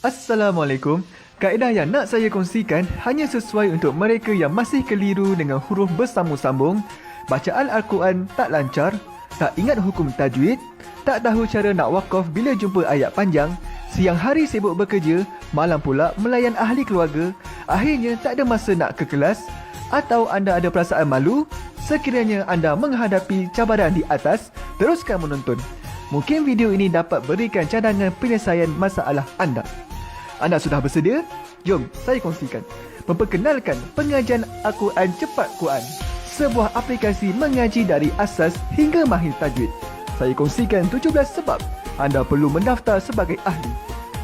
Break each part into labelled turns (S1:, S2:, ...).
S1: Assalamualaikum. Kaedah yang nak saya kongsikan hanya sesuai untuk mereka yang masih keliru dengan huruf bersambung-sambung, bacaan Al-Quran tak lancar, tak ingat hukum tajwid, tak tahu cara nak wakaf bila jumpa ayat panjang, siang hari sibuk bekerja, malam pula melayan ahli keluarga, akhirnya tak ada masa nak ke kelas, atau anda ada perasaan malu. Sekiranya anda menghadapi cabaran di atas, teruskan menonton. Mungkin video ini dapat berikan cadangan penyelesaian masalah anda. Anda sudah bersedia? Jom saya kongsikan. Memperkenalkan pengajian Al-Quran Cepat Quran, sebuah aplikasi mengaji dari asas hingga mahir tajwid. Saya kongsikan 17 sebab anda perlu mendaftar sebagai ahli.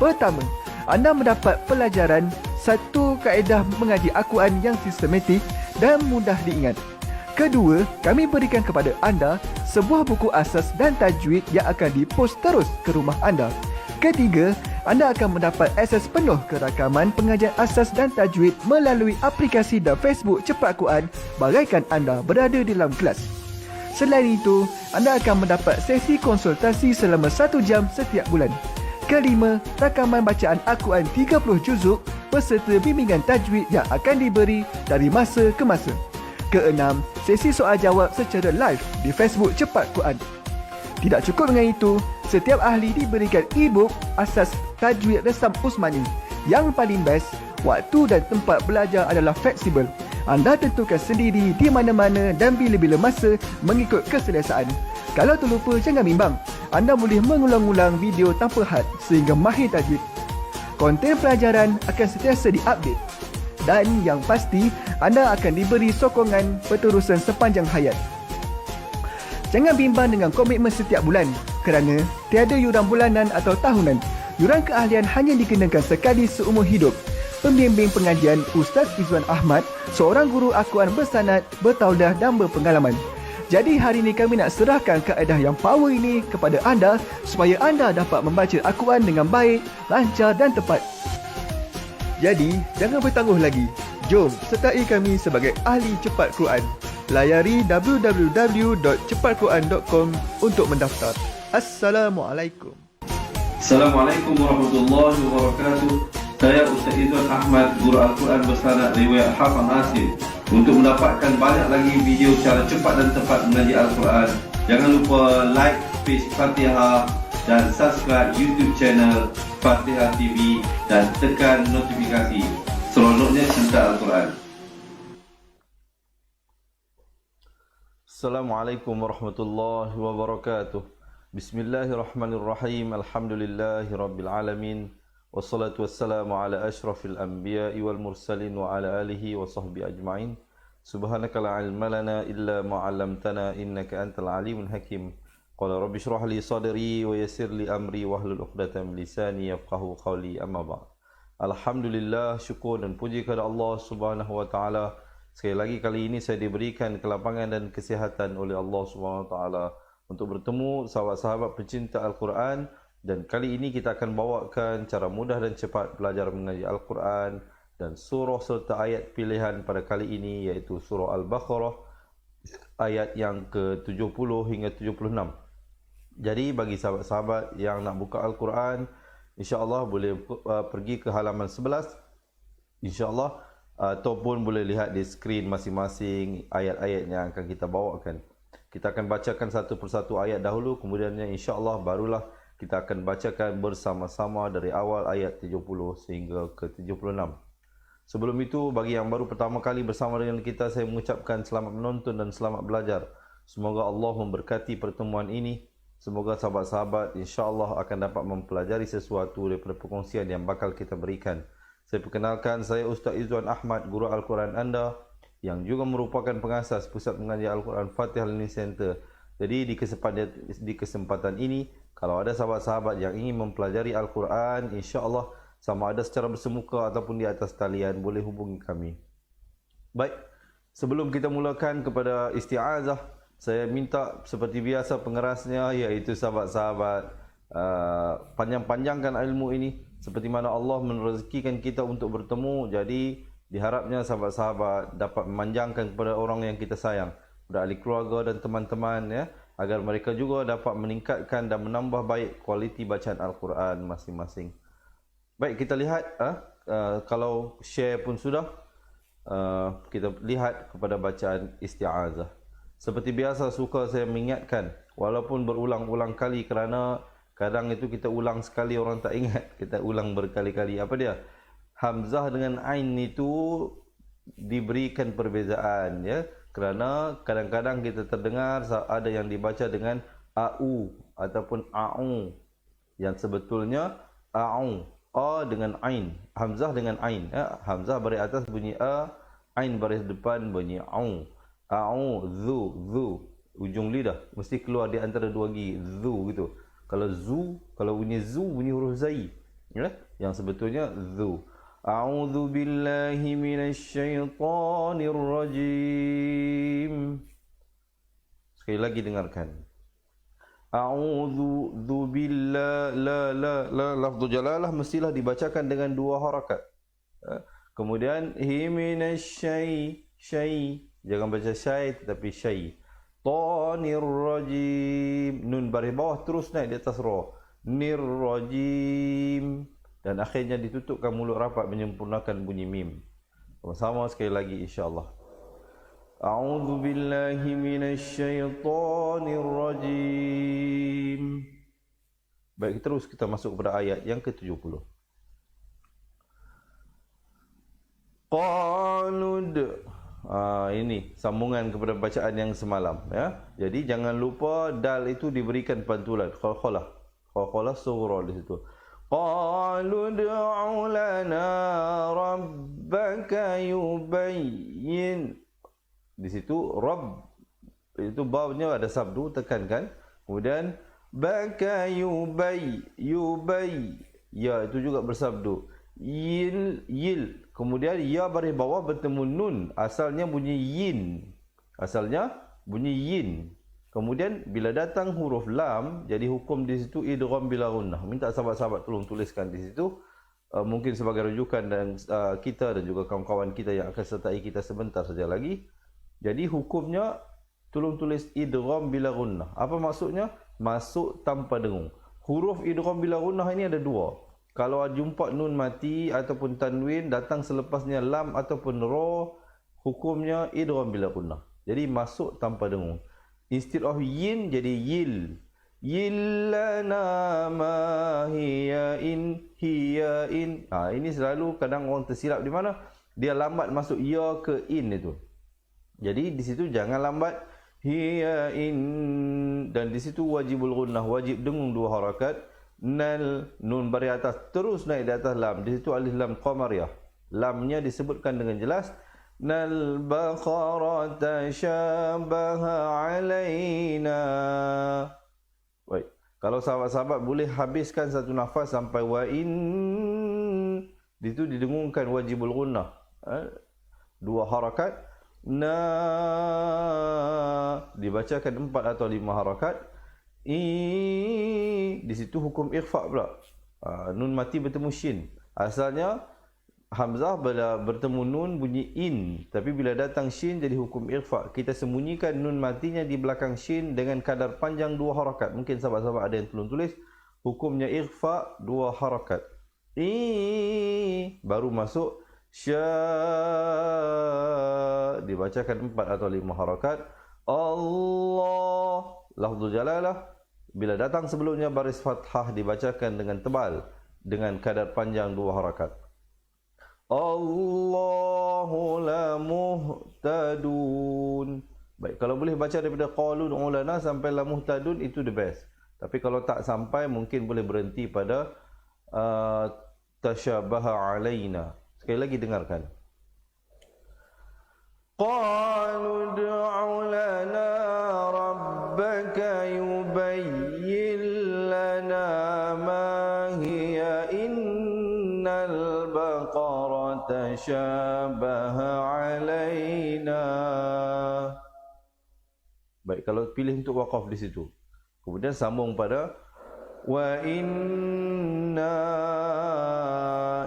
S1: Pertama, anda mendapat pelajaran satu kaedah mengaji Al-Quran yang sistematik dan mudah diingat. Kedua, kami berikan kepada anda sebuah buku asas dan tajwid yang akan dipost terus ke rumah anda. Ketiga, anda akan mendapat akses penuh ke rakaman pengajian asas dan tajwid melalui aplikasi dan Facebook Cepat Quran bagaikan anda berada di dalam kelas. Selain itu, anda akan mendapat sesi konsultasi selama 1 jam setiap bulan. Kelima, rakaman bacaan Al-Quran 30 juzuk beserta bimbingan tajwid yang akan diberi dari masa ke masa. Keenam, sesi soal jawab secara live di Facebook Cepat Quran. Tidak cukup dengan itu, setiap ahli diberikan e-book asas tajwid resam Usmani. Yang paling best, waktu dan tempat belajar adalah fleksibel. Anda tentukan sendiri di mana-mana dan bila-bila masa mengikut keselesaan. Kalau terlupa, jangan bimbang. Anda boleh mengulang-ulang video tanpa had sehingga mahir tajwid. Konten pelajaran akan sentiasa diupdate. Dan yang pasti, anda akan diberi sokongan berterusan sepanjang hayat. Jangan bimbang dengan komitmen setiap bulan kerana tiada yuran bulanan atau tahunan. Yuran keahlian hanya dikenakan sekali seumur hidup. Pembimbing pengajian Ustaz Izwan Ahmad, seorang guru Al-Quran bersanad, bertauliah dan berpengalaman. Jadi hari ini kami nak serahkan kaedah yang power ini kepada anda supaya anda dapat membaca Al-Quran dengan baik, lancar dan tepat. Jadi, jangan bertangguh lagi. Jom sertai kami sebagai ahli cepat Quran. Layari www.cepatquran.com untuk mendaftar. Assalamualaikum.
S2: Assalamualaikum warahmatullahi wabarakatuh. Saya Ustaz Izwan Ahmad, guru Al-Quran bersanad riwayat Hafaz Nasir. Untuk mendapatkan banyak lagi video cara cepat dan tepat mengaji Al-Quran, jangan lupa like page Fatihah dan subscribe YouTube channel Fatihah TV dan tekan notifikasi. Seronoknya cinta Al-Quran.
S3: Assalamualaikum warahmatullahi wabarakatuh. Bismillahirrahmanirrahim. Alhamdulillahirabbil alamin. Wassalatu wassalamu ala asyrafil anbiya'i wal mursalin wa ala alihi wa sahbihi ajma'in. Subhanaka la ilma lana illa ma 'allamtana innaka antal alimul hakim. Qala rabbi shrah li sadri wa yassir li amri wahlul 'uqdatam min lisani yafqahu qawli. Amma ba'd. Alhamdulillah, syukur dan puji kepada Allah Subhanahu wa taala. Sekali lagi kali ini saya diberikan kelapangan dan kesihatan oleh Allah Subhanahu Wa Taala untuk bertemu sahabat-sahabat pencinta Al-Quran, dan kali ini kita akan bawakan cara mudah dan cepat belajar mengaji Al-Quran dan surah serta ayat pilihan pada kali ini, iaitu surah Al-Baqarah ayat yang ke-70 hingga 76. Jadi bagi sahabat-sahabat yang nak buka Al-Quran, insya-Allah boleh pergi ke halaman 11 insya-Allah, ataupun boleh lihat di skrin masing-masing ayat-ayat yang akan kita bawakan. Kita akan bacakan satu persatu ayat dahulu, kemudiannya insya-Allah barulah kita akan bacakan bersama-sama dari awal ayat 70 sehingga ke 76. Sebelum itu, bagi yang baru pertama kali bersama dengan kita, saya mengucapkan selamat menonton dan selamat belajar. Semoga Allah memberkati pertemuan ini. Semoga sahabat-sahabat insya-Allah akan dapat mempelajari sesuatu daripada perkongsian yang bakal kita berikan. Saya perkenalkan, saya Ustaz Izwan Ahmad, guru Al-Quran anda yang juga merupakan pengasas Pusat Mengaji Al-Quran Fatihah Learning Center. Jadi di kesempatan ini, kalau ada sahabat-sahabat yang ingin mempelajari Al-Quran, insya-Allah sama ada secara bersemuka ataupun di atas talian, boleh hubungi kami. Baik, sebelum kita mulakan kepada isti'azah, saya minta seperti biasa pengerasnya, iaitu sahabat-sahabat panjang-panjangkan ilmu ini seperti mana Allah merezekikan kita untuk bertemu. Jadi diharapnya sahabat-sahabat dapat memanjangkan kepada orang yang kita sayang, kepada ahli keluarga dan teman-teman, ya, agar mereka juga dapat meningkatkan dan menambah baik kualiti bacaan Al-Quran masing-masing. Baik, kita lihat kalau share pun sudah, kita lihat kepada bacaan isti'azah. Seperti biasa suka saya mengingatkan, walaupun berulang-ulang kali, kerana kadang itu kita ulang sekali orang tak ingat, kita ulang berkali-kali. Apa dia? Hamzah dengan ain itu diberikan perbezaan, ya. Kerana kadang-kadang kita terdengar ada yang dibaca dengan au ataupun au, yang sebetulnya au, a dengan ain, hamzah dengan ain, ya. Hamzah baris atas bunyi a, ain baris depan bunyi au. Au, zu, ujung lidah mesti keluar di antara dua gigi, zu gitu. Kalau bunyi zu bunyi huruf zai, ya, yang sebetulnya zu. A'udzu billahi minasyaitonir rajim. Sekali lagi dengarkan. A'udzu billah, la lafzu jalalah mestilah dibacakan dengan dua harakat. Kemudian himinasyai, jangan baca syai tetapi syai. Tanir rajim, nun baris bawah terus naik di atas ra. Nir rajim, dan akhirnya ditutupkan mulut rapat menyempurnakan bunyi mim. Sama sekali lagi insya-Allah. A'udzu billahi minasyaitonir rajim. Baik, terus kita masuk kepada ayat yang ke-70. Qanud. Ini sambungan kepada bacaan yang semalam, ya. Jadi jangan lupa dal itu diberikan pantulan, qalqalah sughra di situ. Qalu ud'u lana rabbaka yubayyin. Di situ rabb itu bawahnya ada sabdu, tekankan. Kemudian baka yubay, ya itu juga bersabdu. Yil. Kemudian ya baris bawah bertemu nun, asalnya bunyi yin. Kemudian bila datang huruf lam, jadi hukum di situ idgham bila gunnah. Minta sahabat-sahabat tolong tuliskan di situ, mungkin sebagai rujukan dan kita dan juga kawan-kawan kita yang akan sertai kita sebentar saja lagi. Jadi hukumnya tolong tulis idgham bila gunnah. Apa maksudnya? Masuk tanpa dengung. Huruf idgham bila gunnah ini ada dua. Kalau jumpa nun mati ataupun tanwin datang selepasnya lam ataupun ra, hukumnya idgham bila gunnah. Jadi masuk tanpa dengung. Instead of yin jadi yil. Yillana ma hiya in. Ini selalu kadang orang tersilap di mana? Dia lambat masuk ya ke in itu. Jadi di situ jangan lambat hiya in, dan di situ wajibul gunnah, wajib dengung dua harakat. Nal, nun baris atas terus naik di atas lam. Di situ alif lam qamariyah. Lamnya disebutkan dengan jelas. Nal baqarata syabaha alaina. Baik. Kalau sahabat-sahabat boleh habiskan satu nafas sampai wa in, di situ didengungkan wajibul gunnah. Dua harakat. Dibacakan 4 atau 5 harakat. Di situ hukum ikhfa pula. Nun mati bertemu shin. Asalnya hamzah bila bertemu nun bunyi in, tapi bila datang shin jadi hukum ikhfa. Kita sembunyikan nun matinya di belakang shin dengan kadar panjang 2 harakat. Mungkin sahabat-sahabat ada yang tolong tulis. Hukumnya ikhfa 2 harakat. Baru masuk sya, dibacakan 4 atau 5 harakat. Allah, lafzul jalalah. Bila datang sebelumnya baris fathah dibacakan dengan tebal dengan kadar panjang 2 harakat. Allahu la muhtadun. Baik, kalau boleh baca daripada qalun ulana sampai la muhtadun itu the best. Tapi kalau tak sampai mungkin boleh berhenti pada tasyabaha alaina. Sekali lagi dengarkan. Qalu ud'u lana rabbaka yubayyin lana ma hiya innal baqarata syabaha alaina. Baik, kalau pilih untuk waqaf di situ. Kemudian sambung pada wa inna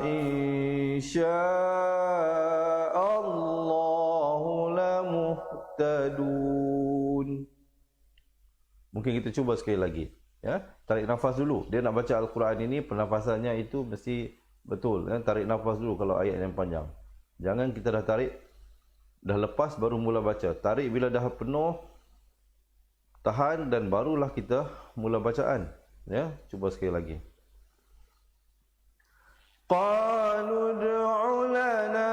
S3: insya'allahu lamuhtadun. Mungkin kita cuba sekali lagi, ya. Tarik nafas dulu. Dia nak baca Al-Quran ini pernafasannya itu mesti Betul, tarik nafas dulu kalau ayat yang panjang. Jangan kita dah tarik, dah lepas baru mula baca. Tarik bila dah penuh, tahan dan barulah kita mula bacaan. Ya, cuba sekali lagi. Qalu ud'u lana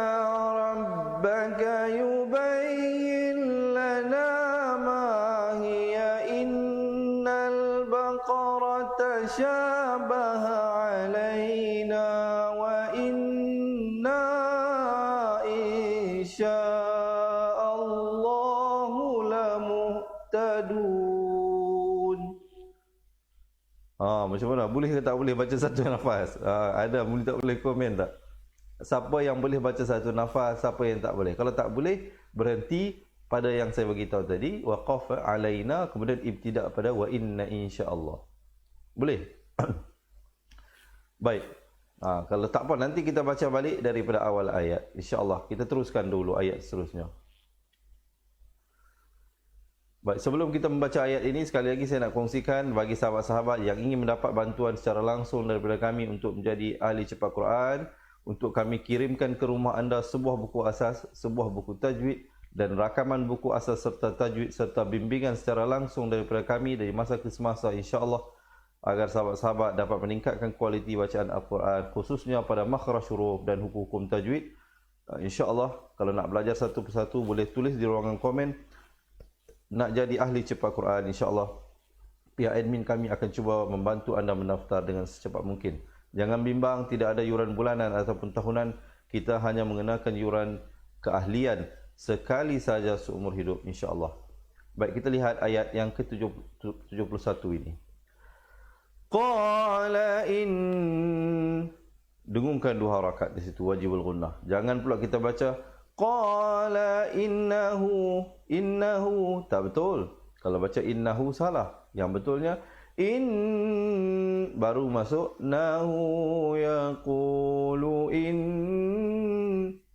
S3: rabbaka yubayyin lana ma hiya innal baqarata syabaha alaina wa inna insya'allahu lamuhtadun. Macam mana? Boleh ke tak boleh baca satu nafas? Ada, boleh tak boleh komen tak? Siapa yang boleh baca satu nafas, siapa yang tak boleh? Kalau tak boleh, berhenti pada yang saya bagi tahu tadi, waqaf alaina, kemudian ibtida' pada wa inna insyaallah. Boleh? Baik. Kalau tak apa, nanti kita baca balik daripada awal ayat. InsyaAllah. Kita teruskan dulu ayat seterusnya. Baik, sebelum kita membaca ayat ini, sekali lagi saya nak kongsikan bagi sahabat-sahabat yang ingin mendapat bantuan secara langsung daripada kami untuk menjadi ahli cepat Quran, untuk kami kirimkan ke rumah anda sebuah buku asas, sebuah buku tajwid dan rakaman buku asas serta tajwid serta bimbingan secara langsung daripada kami dari masa ke semasa, insya-Allah, agar sahabat-sahabat dapat meningkatkan kualiti bacaan Al-Quran khususnya pada makhraj huruf dan hukum-hukum tajwid. InsyaAllah, kalau nak belajar satu persatu boleh tulis di ruangan komen. Nak jadi ahli cepat Quran, insyaAllah pihak admin kami akan cuba membantu anda mendaftar dengan secepat mungkin. Jangan bimbang, tidak ada yuran bulanan ataupun tahunan. Kita hanya mengenakan yuran keahlian sekali saja seumur hidup, insyaAllah. Baik, kita lihat ayat yang ke-71 ini. Qala dengungkan dua harakat di situ, wajibul gunnah. Jangan pula kita baca qala innahu, tak betul. Kalau baca innahu salah. Yang betulnya baru masuk nahu yaqulu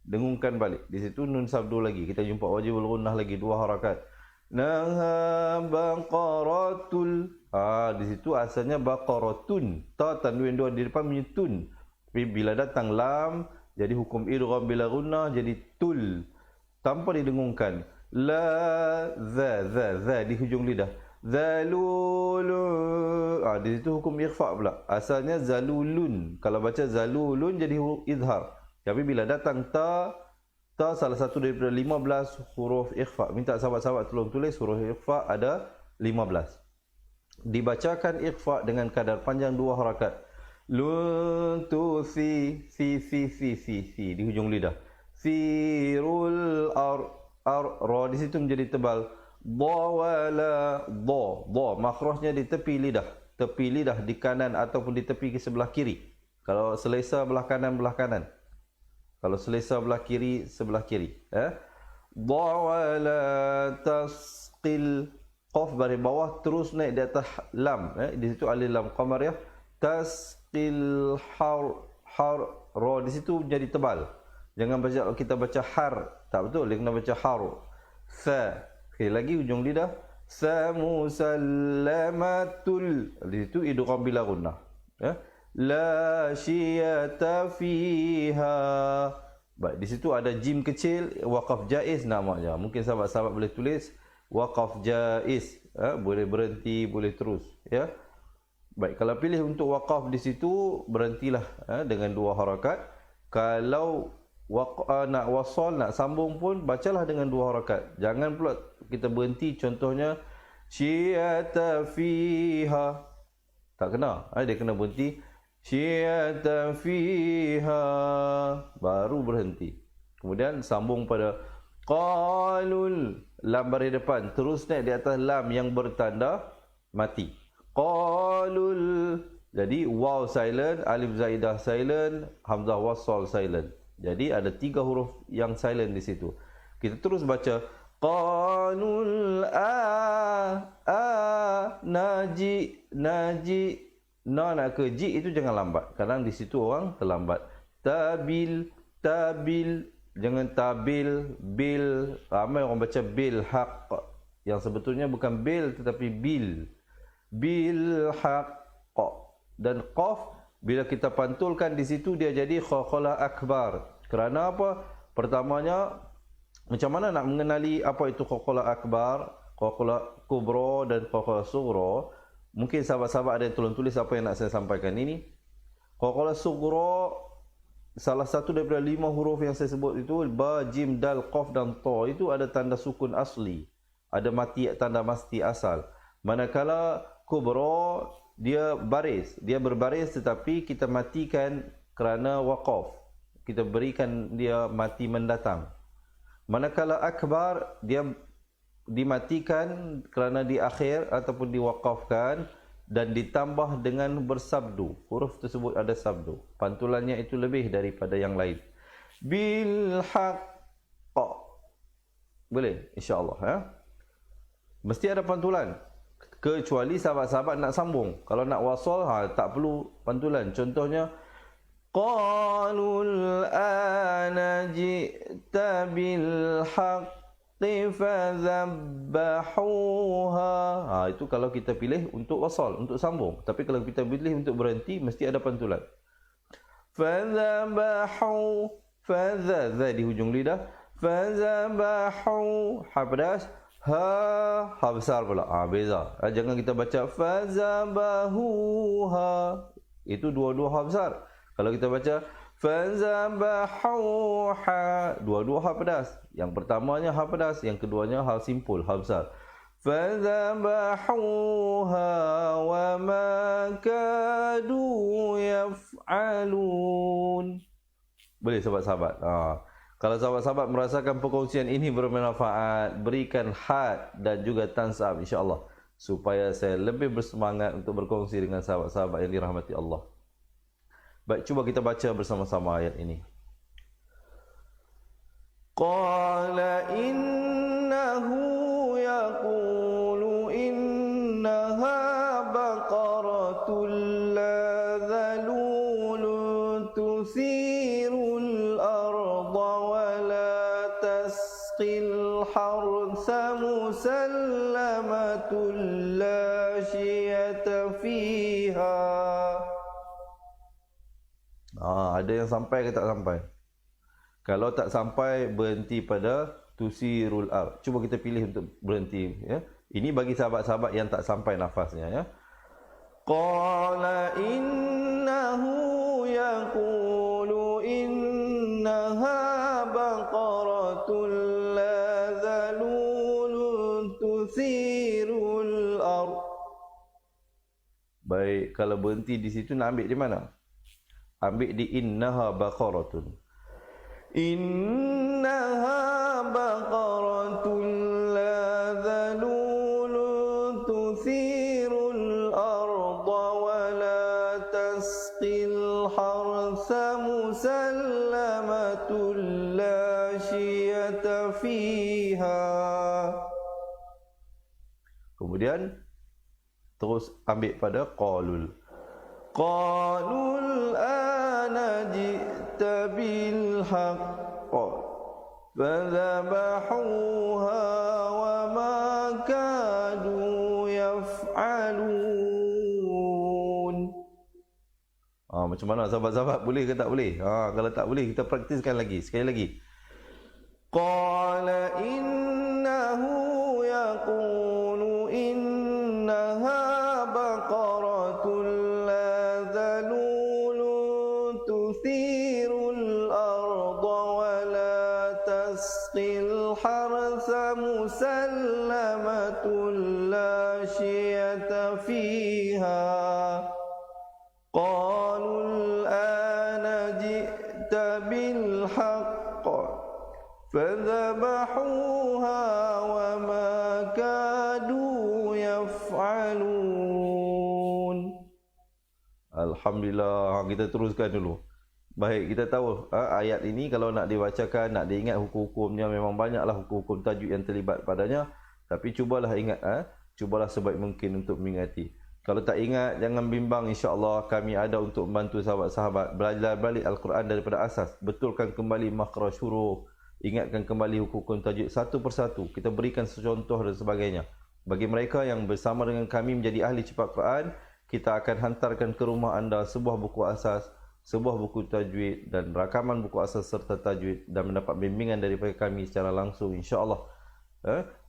S3: dengungkan balik. Di situ nun sabdu lagi. Kita jumpa wajibul gunnah lagi dua harakat. Naha baqaratul. Di situ asalnya baqaratun. Ta tanwin dua di depan menyetun. Tapi bila datang lam, jadi hukum idgham bila gunnah jadi tul. Tanpa didengungkan. La za di hujung lidah. Zalulu. Di situ hukum ikhfa pula. Asalnya zalulun. Kalau baca zalulun jadi izhar. Tapi bila datang ta salah satu daripada 15 huruf ikhfa. Minta sahabat-sahabat tolong tulis huruf ikhfa ada 15. Dibacakan ikhfa dengan kadar panjang dua harakat. Lun tu si di hujung lidah. Sirul ra di situ menjadi tebal. Dawala makhrajnya di tepi lidah. Tepi lidah di kanan ataupun di tepi ke sebelah kiri. Kalau selesa belah kanan. Kalau selesa belah kiri, sebelah kiri. Dawala tasqil. Qaf baris bawah terus naik di atas lam. Di situ alif lam qamariyah. Tasqil har ra di situ jadi tebal. Jangan kita baca har. Tak betul. Dia kena baca har. Sa. Okey, lagi hujung lidah. Sa musallamatul. Di situ idgham bila gunnah. La syiyata fiha. Baik, di situ ada jim kecil, waqaf jaiz namanya. Mungkin sahabat-sahabat boleh tulis waqaf jaiz. Boleh berhenti, boleh terus, ya. Baik, kalau pilih untuk waqaf di situ, berhentilah dengan dua harakat. Kalau nak wasal, nak sambung pun bacalah dengan dua harakat. Jangan pula kita berhenti, contohnya syiyata fiha. Tak kena, dia kena berhenti. Syiyata fiha, baru berhenti. Kemudian sambung pada qalul, lam baris depan terus naik di atas lam yang bertanda mati. Qalul, jadi waw silent, alif zaidah silent, hamzah wasal silent. Jadi ada 3 huruf yang silent di situ. Kita terus baca qalul naji. Nak ke ji itu jangan lambat. Kadang di situ orang terlambat. Tabil, jangan tabil, bil. Ramai orang baca bil haq. Yang sebetulnya bukan bil tetapi bil. Bil haq. Dan qaf Bila kita pantulkan di situ dia jadi qalqalah akbar. Kerana apa? Pertamanya, macam mana nak mengenali apa itu qalqalah akbar, qalqalah kubra dan qalqalah sughra? Mungkin sahabat-sahabat ada yang tolong tulis apa yang nak saya sampaikan ini. Qalqalah sughra, salah satu daripada 5 huruf yang saya sebut itu, ba, jim, dal, qaf dan ta, itu ada tanda sukun asli. Ada mati tanda mati asal. Manakala kubra, dia berbaris tetapi kita matikan kerana waqaf. Kita berikan dia mati mendatang. Manakala akbar, dia dimatikan kerana di akhir ataupun diwaqafkan dan ditambah dengan bersabdu. Huruf tersebut ada sabdu. Pantulannya itu lebih daripada yang lain. Bil haqq. Boleh? InsyaAllah. Ya? Mesti ada pantulan. Kecuali sahabat-sahabat nak sambung. Kalau nak wasal, tak perlu pantulan. Contohnya, Qalul ana ji'ta bil haqqi fadhabbahuha. Itu kalau kita pilih untuk wasal, untuk sambung. Tapi kalau kita pilih untuk berhenti, mesti ada pantulan. Fadhabahu, fadha di hujung lidah. Fadhabahu, ha pedas. Ha besar pula. Beza. Jangan kita baca fadhabahuha. Itu dua-dua ha besar. Kalau kita baca fazabahuha, dua-dua ha pedas. Yang pertamanya ha pedas, yang keduanya ha simpul, ha besar. Fazabahuha wa ma kadu yaf'alun. Boleh sahabat-sahabat. Kalau sahabat-sahabat merasakan perkongsian ini bermanfaat, berikan had dan juga tansab insya-Allah supaya saya lebih bersemangat untuk berkongsi dengan sahabat-sahabat yang dirahmati Allah. Baik, cuba kita baca bersama-sama ayat ini. Qala innahu yaqulu innaha baqaratun la dhalulun tusirul arda wa la tasqil harsa musallamatun la syiyata fiha. Ada yang sampai ke tak sampai? Kalau tak sampai, berhenti pada tusirul ard. Cuba kita pilih untuk berhenti. Ya. Ini bagi sahabat-sahabat yang tak sampai nafasnya. Ya. Qala innahu yaqulu innaha baqaratun la dhalulun tusirul ard. Baik, kalau berhenti di situ nak ambil di mana? Ambil di innaha baqaratun. Innaha baqaratun la dhalulun tuthirul arda wa la tasqil harsa musallamatun la syiyata fiha. Kemudian terus ambil pada qalul. Qalul ana ji'ta bil haqq fadhabahuha wa ma kadu yaf'alun. Macam mana sahabat-sahabat? Boleh ke tak boleh? Kalau tak boleh, kita praktiskan lagi. Sekali lagi. Qala innahu yaqulu innaha baqaratun musallamatun la syiyata fiha. Qalul ana ji'ta bil haqq fadhabahuha wa ma kadu yaf'alun. Alhamdulillah. Kita teruskan dulu. Baik, kita tahu ayat ini kalau nak dibacakan, nak diingat hukum-hukumnya, memang banyaklah hukum-hukum tajwid yang terlibat padanya. Tapi cubalah ingat, cubalah sebaik mungkin untuk mengingati. Kalau tak ingat, jangan bimbang, insya-Allah kami ada untuk membantu sahabat-sahabat belajar balik Al-Quran daripada asas. Betulkan kembali makhraj huruf, ingatkan kembali hukum-hukum tajwid satu persatu. Kita berikan contoh dan sebagainya. Bagi mereka yang bersama dengan kami menjadi ahli cepat Quran, kita akan hantarkan ke rumah anda sebuah buku asas, sebuah buku tajwid dan rakaman buku asas serta tajwid, dan mendapat bimbingan daripada kami secara langsung, insya-Allah.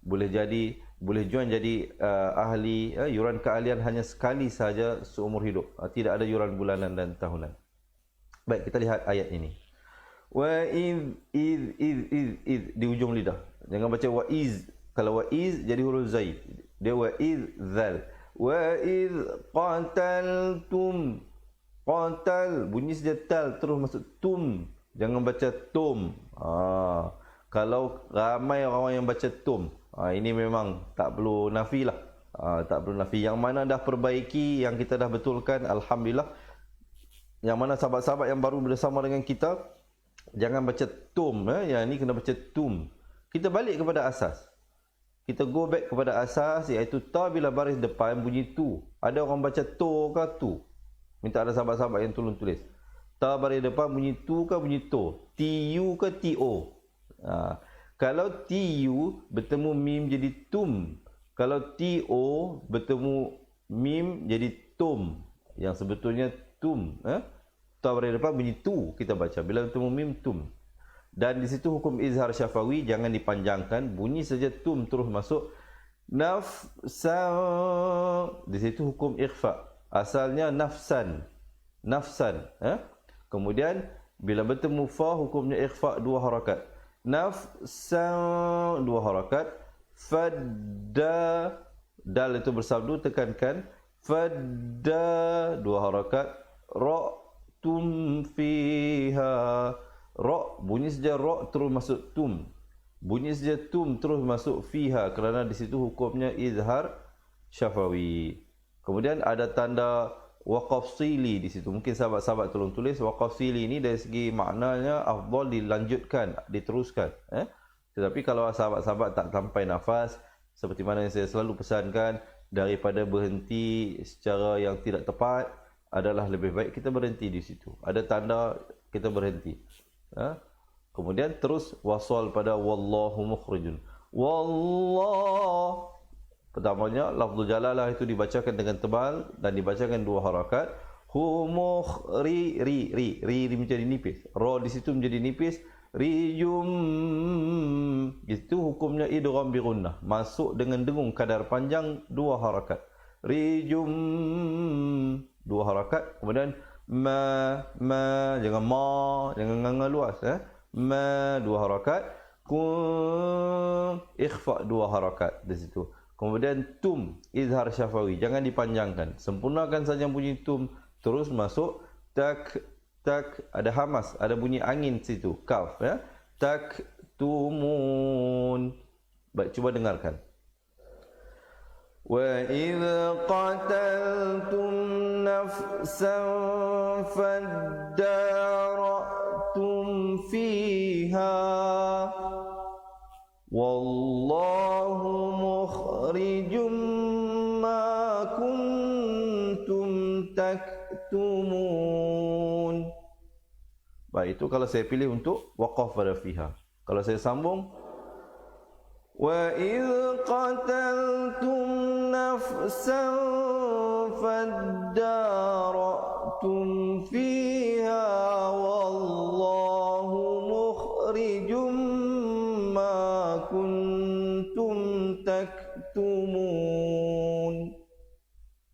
S3: Boleh join jadi ahli. Yuran keahlian hanya sekali saja seumur hidup, tidak ada yuran bulanan dan tahunan. Baik, kita lihat ayat ini. Wa iz di ujung lidah. Jangan baca wa iz. Kalau wa iz jadi huruf zaid. Dia wa iz zal. Wa iz qataltum. Qatal bunyi saja tal terus masuk tum. Jangan baca tum. Kalau ramai orang yang baca tum, ini memang tak perlu nafi lah. Tak perlu nafi. Yang mana dah perbaiki, yang kita dah betulkan, alhamdulillah. Yang mana sahabat-sahabat yang baru bersama dengan kita, jangan baca tum. Yang ini kena baca tum. Kita balik kepada asas. Kita go back kepada asas, iaitu ta bila baris depan bunyi tu. Ada orang baca to ke tu? Minta ada sahabat-sahabat yang tolong tulis. Ta baris depan bunyi tu ke bunyi to? Tu ke to? Kalau tu bertemu mim jadi tum. Kalau to bertemu mim jadi tum. Yang sebetulnya tum. Ta baris depan bunyi tu kita baca. Bila bertemu mim tum. Dan di situ hukum izhar syafawi jangan dipanjangkan, bunyi saja tum terus masuk. Nafsan. Di situ hukum ikhfa. Asalnya nafsan. Nafsan. Kemudian bila bertemu fa hukumnya ikhfa 2 harakat. Nafsan 2 harakat. Fadda. Dal itu bersabdu tekankan. Fadda 2 harakat. Ra'tum fiha. Ra bunyi saja ra terus masuk tum. Bunyi saja tum terus masuk fiha, kerana di situ hukumnya izhar syafawi. Kemudian ada tanda waqaf sili di situ. Mungkin sahabat-sahabat tolong tulis waqaf sili ini dari segi maknanya afdal dilanjutkan, diteruskan. Tetapi kalau sahabat-sahabat tak sampai nafas, seperti mana yang saya selalu pesankan, daripada berhenti secara yang tidak tepat, adalah lebih baik kita berhenti di situ. Ada tanda kita berhenti. Kemudian terus wasal pada wallahu mukhrijun. Wallah. Pertamanya lafzul jalalah itu dibacakan dengan tebal dan dibacakan 2 harakat. Ri menjadi nipis. Ra di situ menjadi nipis. Rijum. Itu hukumnya idgham bi gunnah. Masuk dengan dengung kadar panjang 2 harakat. Rijum 2 harakat. Kemudian ma jangan nganga luas. Ma 2 harakat. Kum ikhfa 2 harakat di situ. Kemudian tum izhar syafawi, jangan dipanjangkan, sempurnakan saja bunyi tum, terus masuk tak ada hamas, ada bunyi angin situ, kaf tak tumun. Baik, cuba dengarkan. وَإِذْ قَتَلْتُمْ نَفْسًا فَادَّارَأْتُمْ فِيهَا وَاللَّهُ مُخْرِجٌ مَا كُنْتُمْ تَكْتُمُونَ. Baik, itu kalau saya pilih untuk waqaf pada fiha. Kalau saya sambung, وَإِذْ قَتَلْتُمْ نَفْسًا فَادَّارَأْتُمْ فِيهَا وَاللَّهُ مُخْرِجٌ مَا كُنْتُمْ تَكْتُمُونَ.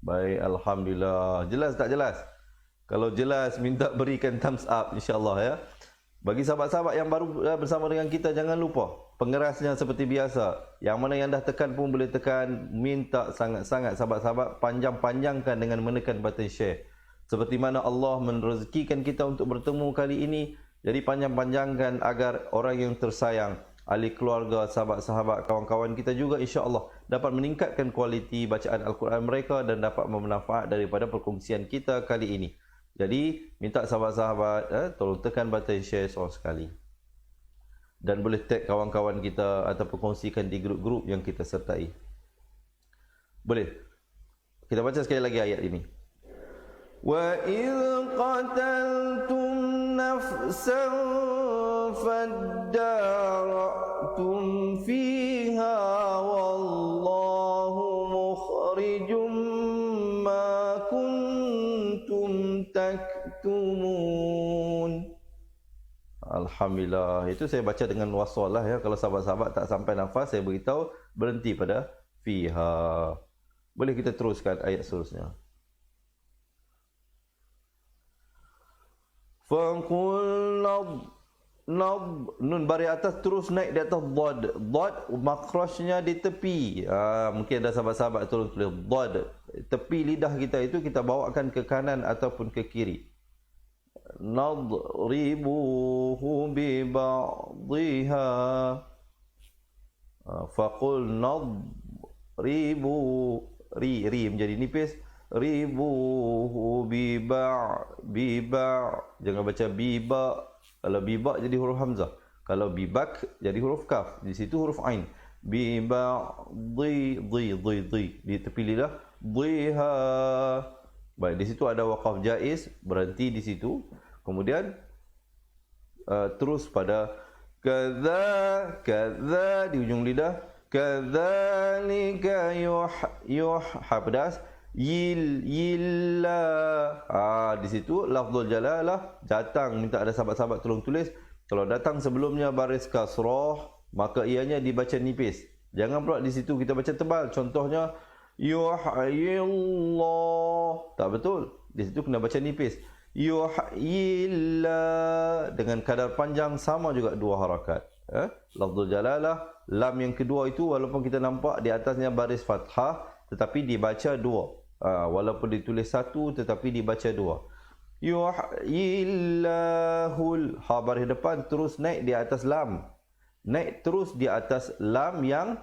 S3: Baik, alhamdulillah. Jelas tak jelas? Kalau jelas, minta berikan thumbs up, insyaAllah ya. Bagi sahabat-sahabat yang baru bersama dengan kita, jangan lupa pengerasnya seperti biasa. Yang mana yang dah tekan pun boleh tekan. Minta sangat-sangat sahabat-sahabat panjang-panjangkan dengan menekan button share. Seperti mana Allah merezekikan kita untuk bertemu kali ini. Jadi panjang-panjangkan agar orang yang tersayang, ahli keluarga, sahabat-sahabat, kawan-kawan kita juga insya-Allah dapat meningkatkan kualiti bacaan Al-Quran mereka dan dapat bermanfaat daripada perkongsian kita kali ini. Jadi minta sahabat-sahabat tolong tekan button share seorang sekali. Dan boleh tag kawan-kawan kita ataupun kongsikan di grup-grup yang kita sertai. Boleh. Kita baca sekali lagi ayat ini. Wa idh qataltum nafsan faddara'tum fiha wallahu mukhrijum ma kuntum yaktumun. Alhamdulillah. Itu saya baca dengan wasal lah ya. Kalau sahabat-sahabat tak sampai nafas, saya beritahu berhenti pada fiha. Boleh kita teruskan ayat seterusnya. Faqul nun baris atas terus naik di atas dad makrajnya di tepi. Mungkin ada sahabat-sahabat tolong tulis dad. Tepi lidah kita itu kita bawakan ke kanan ataupun ke kiri. Nadribuhu bi ba'dihha. Faqul nadribu ri menjadi nipis. Ribuhu biba' jangan baca biba. Kalau biba jadi huruf hamzah, kalau bibak jadi huruf kaf, di situ huruf ain. Biba di di tepi lidah dhiha. Baik, di situ ada waqaf jaiz, berhenti di situ. Kemudian terus pada kadza di ujung lidah. Kadzalika pedas. Yilla. Di situ lafzul jalalah datang, minta ada sahabat-sahabat tolong tulis. Kalau datang sebelumnya baris kasrah, maka ianya dibaca nipis. Jangan pula di situ kita baca tebal. Contohnya yuhyillah. Tak betul. Di situ kena baca nipis. Yuhyillah dengan kadar panjang sama juga 2 harakat. Lafzul jalalah, lam yang kedua itu walaupun kita nampak di atasnya baris fathah, tetapi dibaca 2. Walaupun ditulis 1 tetapi dibaca 2. Yuhyillahul, ha baris depan terus naik di atas lam. Naik terus di atas lam yang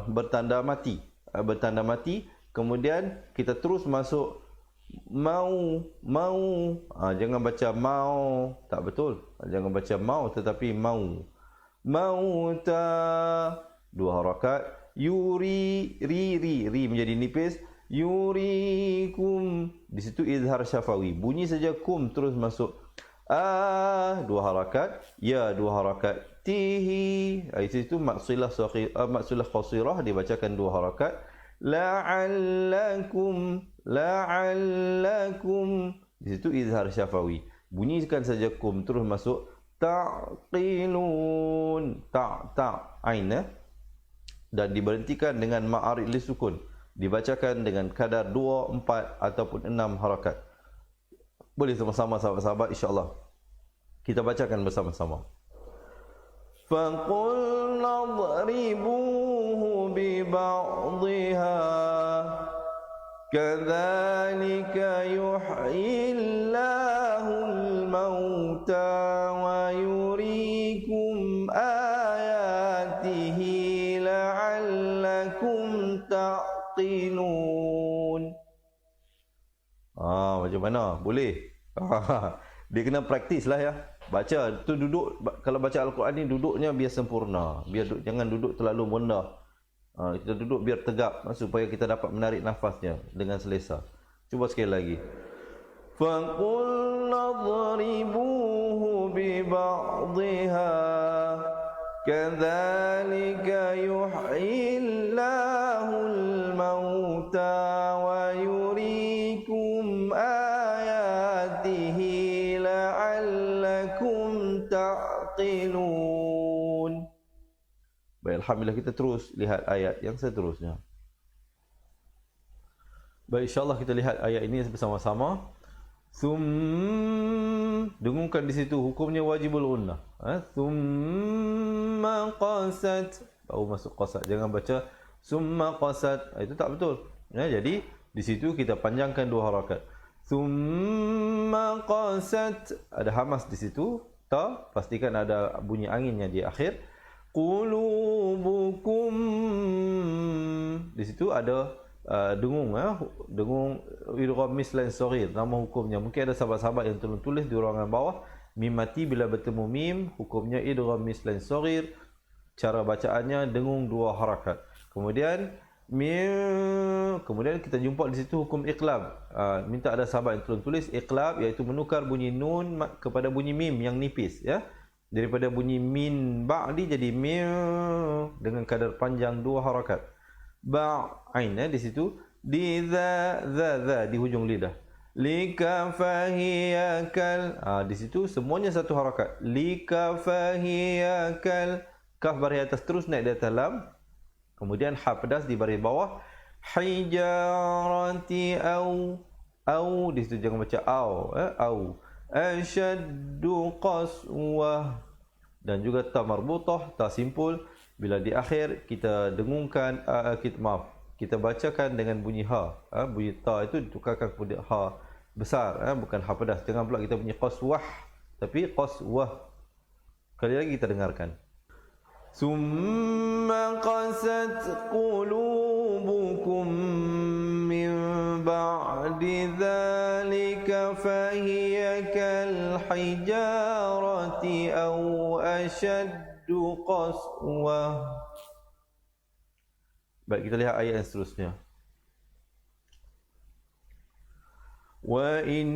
S3: bertanda mati. Kemudian kita terus masuk mau. Jangan baca mau, tak betul. Jangan baca mau tetapi mau. Mauta 2 harakat. Yuri ri menjadi nipis. Yurikum, di situ izhar syafawi, bunyi saja kum terus masuk 2 harakat, ya 2 harakat. Tihi, di situ maksilah qasirah dibacakan 2 harakat. La'allakum, di situ izhar syafawi, bunyikan saja kum terus masuk ta'qilun, ta ain, dan diberhentikan dengan ma'arid li sukun, dibacakan dengan kadar 2, 4 ataupun 6 harakat. Boleh sama-sama sahabat-sahabat, insya-Allah kita bacakan bersama-sama. Faqul nadribuhu bi ba'dihha kadzalika yuhyillahul mauta wa yuriikum ayatihi la'allakum ta'qilun. Macam mana? Boleh? Dia kena praktis lah ya. Baca tu duduk, kalau baca Al-Quran ni duduknya biar sempurna. Jangan duduk terlalu rendah. Kita duduk biar tegap supaya kita dapat menarik nafasnya dengan selesa. Cuba sekali lagi. Faqul nadribuhu bi ba'dihha kadzalika yuhyillahul mauta wa yuriikum ayatihi la'allakum ta'qilun. Baik, alhamdulillah, kita terus lihat ayat yang seterusnya. Baik, insya-Allah kita lihat ayat ini bersama-sama. Dengungkan di situ hukumnya wajibul gunnah. Thumma qasat, baru masuk qasat. Jangan baca summa qasat. Itu tak betul. Jadi di situ kita panjangkan 2 harakat. Thumma qasat, ada hamas di situ. Ta, pastikan ada bunyi anginnya di akhir. Qulubukum, di situ ada dengung idgham mislan saghir, nama hukumnya. Mungkin ada sahabat-sahabat yang tolong tulis di ruangan bawah, mim mati bila bertemu mim hukumnya idgham mislan saghir, cara bacaannya dengung 2 harakat. Kemudian kita jumpa di situ hukum iqlab. Minta ada sahabat yang tolong tulis iqlab, iaitu menukar bunyi nun kepada bunyi mim yang nipis ya. Daripada bunyi min ba'di jadi min dengan kadar panjang 2 harakat. Ba'ain di situ, di za di hujung lidah. likafahiyakal. Di situ semuanya satu harakat. Likafahiyakal. Kaf baris atas terus naik di atas lam. Kemudian ha pedas di baris bawah. Hijarati au. Au di situ jangan baca au, au. Ashaddu qaswah. Dan juga ta marbutah, ta simpul. Bila di akhir kita dengungkan, kita bacakan dengan bunyi ha. Bunyi ta itu tukarkan kepada ha besar, bukan ha pedas. Jangan pula kita bunyi qaswah, tapi qaswah. Kali lagi kita dengarkan. Summa qasat qulubukum min ba'di dhalika fahiya kal hijarati aw ashaddu qaswah. Baik, kita lihat ayat yang seterusnya. Wa in,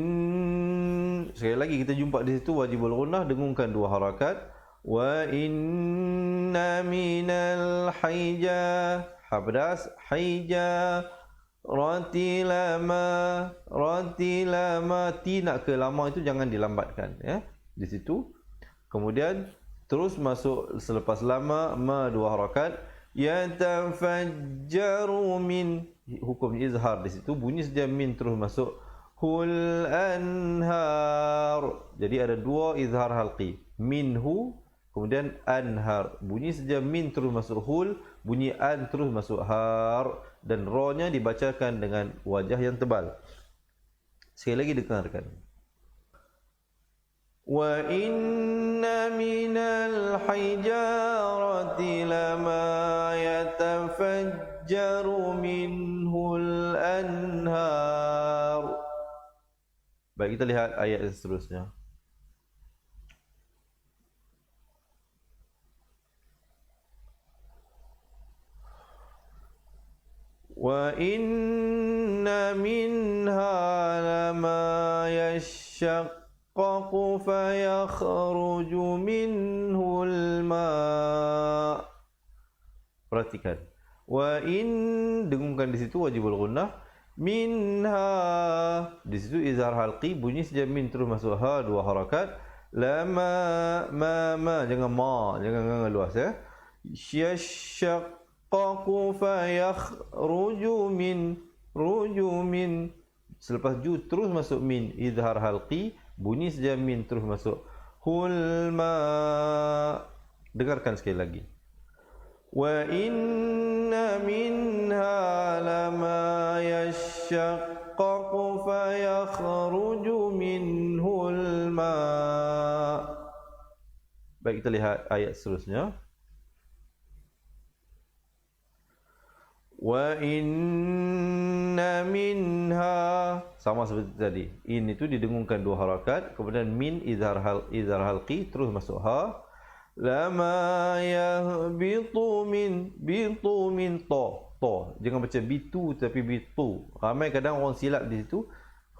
S3: sekali lagi kita jumpa di situ wajibul gunnah, dengungkan dua harakat. Wa inna minal hija, ha pedas, hija ratilama, ti nak ke lama itu jangan dilambatkan, ya. Di situ. Kemudian terus masuk selepas lama ma dua harakat. Yatafajjaru min, hukum izhar di situ, bunyi saja min terus masuk hul anhar. Jadi ada dua izhar halqi, minhu, kemudian anhar. Bunyi saja min terus masuk hul, bunyi an terus masuk har, dan ro-nya dibacakan dengan wajah yang tebal. Sekali lagi dengarkan. Wa inna minal hijarati lama yatafajjaru minhul anhar. Baik, kita lihat ayat yang seterusnya. Wa inna minha lama yashaqqaqu fayakhruju minhul ma'. Perhatikan. Wa in, dengungkan di situ wajibul gunnah. Minha, di situ izhar halqi, bunyi saja min terus masuk ha dua harakat. Lama ma, jangan ma, jangan luas, ya. Yashaqqaqu fayakhruju min, ruju min. Selepas ju terus masuk min, izhar halqi, bunyi saja min terus masuk hulma. Dengarkan sekali lagi. Wa inna minha lama yashaqqaqu fayakhruju minhul ma'. Baik, kita lihat ayat seterusnya. Wa inna minha, sama seperti tadi. In itu didengungkan dua harakat, kemudian min izhar halqi terus masuk ha. Lama yahbitu min, bitu min to. Jangan baca bitu tapi bitu. Ramai kadang orang silap di situ.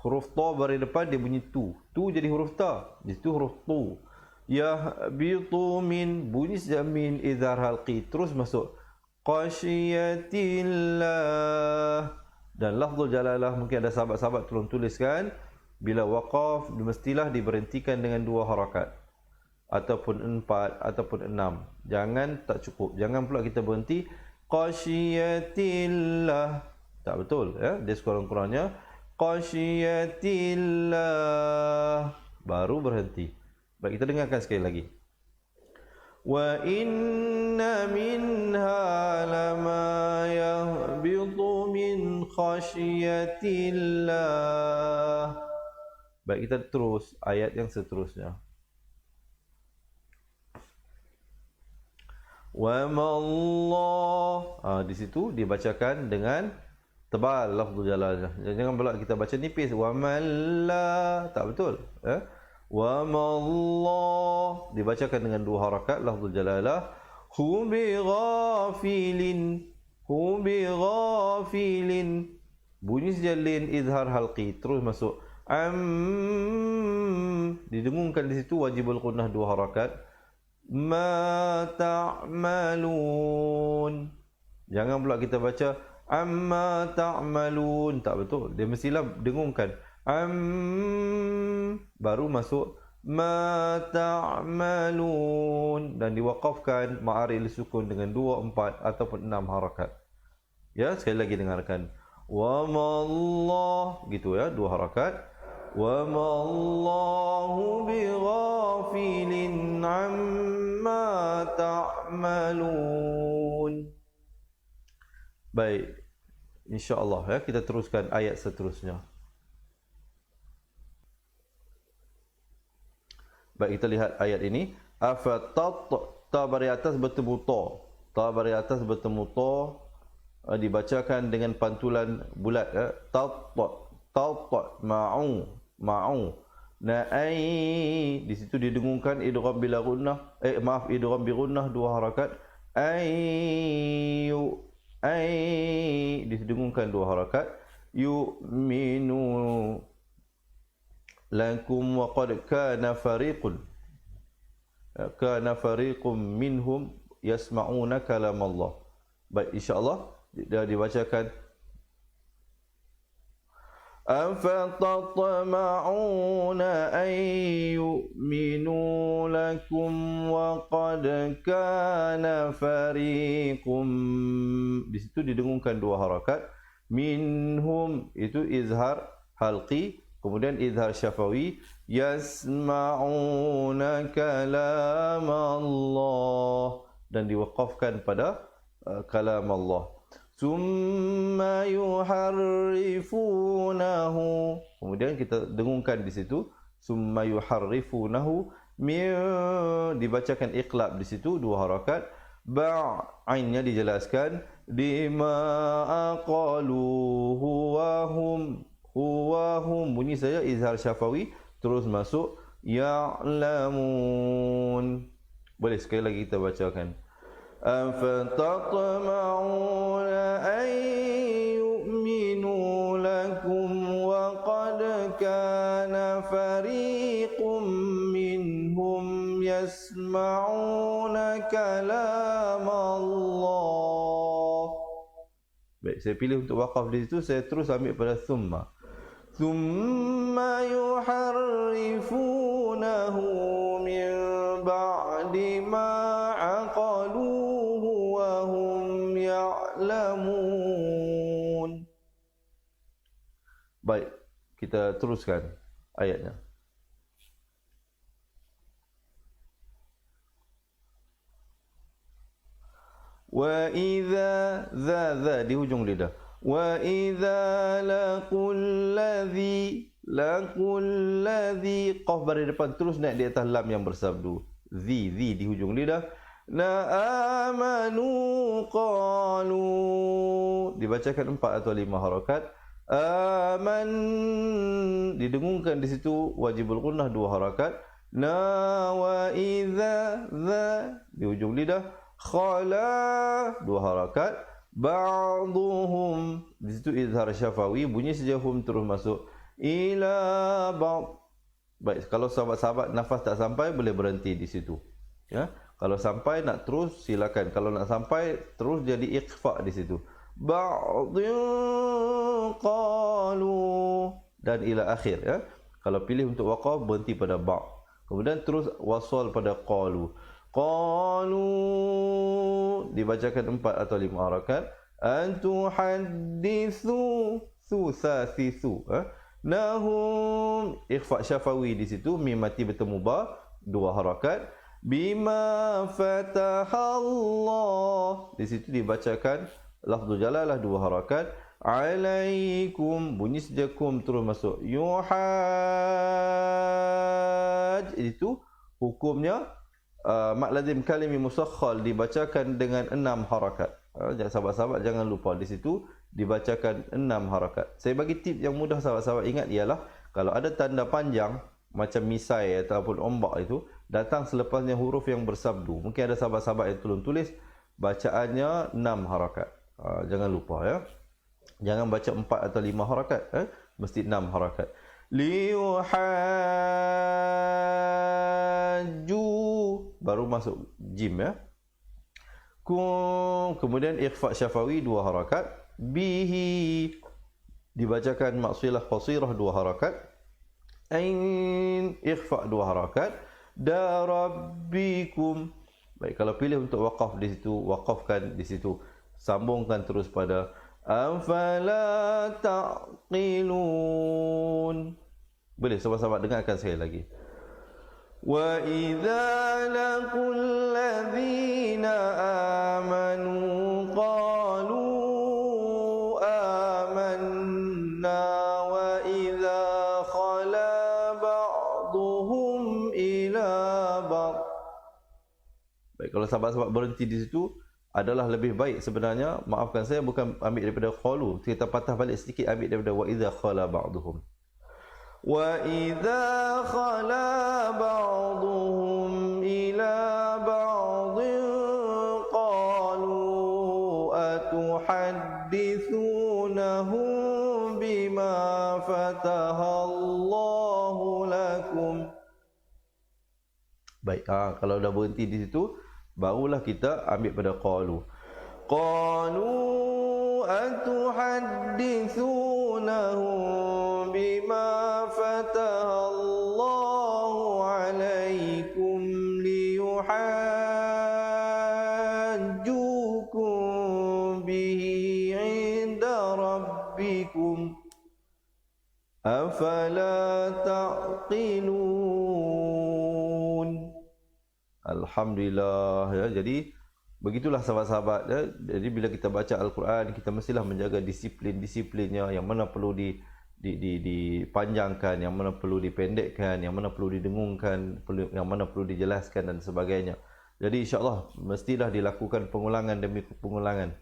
S3: Huruf to baris depan dia bunyi tu. Tu jadi huruf ta. Di situ huruf tu. Yahbitu min, bunyi saja min izhar halqi terus masuk qasyiyatillah. Dan lafzul jalalah, mungkin ada sahabat-sahabat tolong tuliskan, bila waqaf mestilah diberhentikan dengan dua harakat, ataupun 4 ataupun 6. Jangan tak cukup. Jangan pula kita berhenti qasyiyatillah. Tak betul, ya. Dia sekurang-kurangnya qasyiyatillah baru berhenti. Baik, kita dengarkan sekali lagi. Wa inna minha lama yahbitu min khasyiyatillah. Baik, kita terus ayat yang seterusnya. Wa mallah, di situ dibacakan dengan tebal lafzul jalalah. Jangan pula kita baca nipis. Wa malla, tak betul, ya. Wa mallah dibacakan dengan dua harakat lafzul jalalah. Hu bi ghafilin, hu bi ghafilin, bunyi saja lin izhar halqi terus masuk didengungkan di situ wajibul gunnah dua harakat. Ma ta'malun, jangan pula kita baca amma ta'malun, tak betul. Dia mestilah dengungkan baru masuk ma ta'malun, dan diwaqafkan ma'aril sukun dengan 2, 4 ataupun 6 harakat. Ya, sekali lagi dengarkan. Wa mallah, gitu ya, 2 harakat. Wa mallahu bighafilin amma ta'malun. Baik, insya-Allah ya, kita teruskan ayat seterusnya. Baik, kita lihat ayat ini. Afatat, ta bari atas bertemu ta. Ta bari atas bertemu ta, dibacakan dengan pantulan bulat ya. Tat, ma'u, ma'u. Na'i, di situ didengungkan idgham bila gunnah, idgham bi gunnah 2 harakat. Ayyu, ay, didengungkan 2 harakat. Yu'minu lakum wa qad kana fariqun minhum yasma'una kalam Allah. Baik, insya-Allah dia dibacakan. Afatatma'una an yu'minu lakum wa qad kana fariqum, di situ didengungkan 2 harakat. Minhum itu izhar halqi, kemudian izhar syafawi. Yasma'una kalam Allah, dan diwaqafkan pada kalam Allah. Summa yuharrifunahu, kemudian kita dengungkan di situ. Summa yuharrifunahu, dibacakan iqlab di situ 2 harakat. Ainnya dijelaskan. Bima aqalu huwa hum, bunyi saja izhar syafawi, terus masuk ya'lamun. Boleh sekali lagi kita bacakan. Afatatma'una an yu'minu lakum wa qad kana fariqum minhum yasma'una kalam Allah. Baik, saya pilih untuk waqaf di situ, saya terus ambil pada thumma. Thumma yuharrifunahu min ba'di ma aqaluhu wa hum ya'lamun. Baik, kita teruskan ayatnya. Wa idza, za di hujung lidah. Wa idza laqul ladzi, qaf bari depan terus naik di atas lam yang bersabdu. Zi di hujung lidah. La amanu qalu, dibacakan 4 atau 5 harakat. Aman, didengungkan di situ wajibul gunnah 2 harakat. Na wa idza, za di hujung lidah. Khala 2 harakat. Ba'duhum, di situ izhar syafawi, bunyi saja hum terus masuk. Ila ba'd. Baik, kalau sahabat-sahabat nafas tak sampai boleh berhenti di situ. Ya, kalau sampai nak terus silakan. Kalau nak sampai terus jadi ikhfa di situ. Ba'dun qalu, dan ila akhir ya. Kalau pilih untuk waqaf berhenti pada ba'. Kemudian terus wasal pada qalu. Qalu, dibacakan 4 atau 5 harakat. Antuhaddithu, thuthathisu, nahum, ikhfa syafawi di situ, mim mati bertemu ba, 2 harakat. Bima fatahallah, di situ dibacakan lafzul jalalah 2 harakat. Alaikum, bunyi saja kum terus masuk. Yuhaj, itu hukumnya mak lazim kalimi musakhkhal dibacakan dengan 6 harakat. Sahabat-sahabat jangan lupa di situ dibacakan 6 harakat. Saya bagi tip yang mudah sahabat-sahabat ingat ialah kalau ada tanda panjang macam misai ataupun ombak itu datang selepasnya huruf yang bersabdu. Mungkin ada sahabat-sahabat yang tolong tulis bacaannya 6 harakat. Jangan lupa ya. Jangan baca 4 atau 5 harakat, mesti 6 harakat. Liyuhajju, baru masuk jim ya. Kemudian ikhfa syafawi 2 harakat. Bihi, dibacakan maksilah qasirah 2 harakat, ain ikhfa 2 harakat, darabbikum. Baik, kalau pilih untuk waqaf di situ, waqafkan di situ, sambungkan terus pada afala taqilun. Boleh sahabat-sahabat dengarkan sekali lagi. Wa idza laqul ladzina amanu qalu amanna wa idza khala ba'dhum ila ba'd. Baik, kalau sahabat-sahabat berhenti di situ adalah lebih baik sebenarnya. Maafkan saya, bukan ambil daripada qalu, kita patah balik sedikit, ambil daripada wa idza khala ba'dhum. وَإِذَا خَلَا بَعْضُهُمْ إِلَى بَعْضٍ قَالُوا أَتُحَدِّثُونَهُمْ بِمَا فَتَحَ اللَّهُ لَكُمْ. Baik, kalau dah berhenti di situ, barulah kita ambil pada qalu. Qalu atuhaddithunahum bima fatahallahu alaikum liyuhajjukum bihi inda rabbikum afala taqilun. Alhamdulillah ya. Jadi begitulah sahabat-sahabat ya. Jadi bila kita baca Al-Quran, kita mestilah menjaga disiplin-disiplinnya, yang mana perlu dipanjangkan, yang mana perlu dipendekkan, yang mana perlu didengungkan, yang mana perlu dijelaskan dan sebagainya. Jadi insya-Allah mestilah dilakukan pengulangan demi pengulangan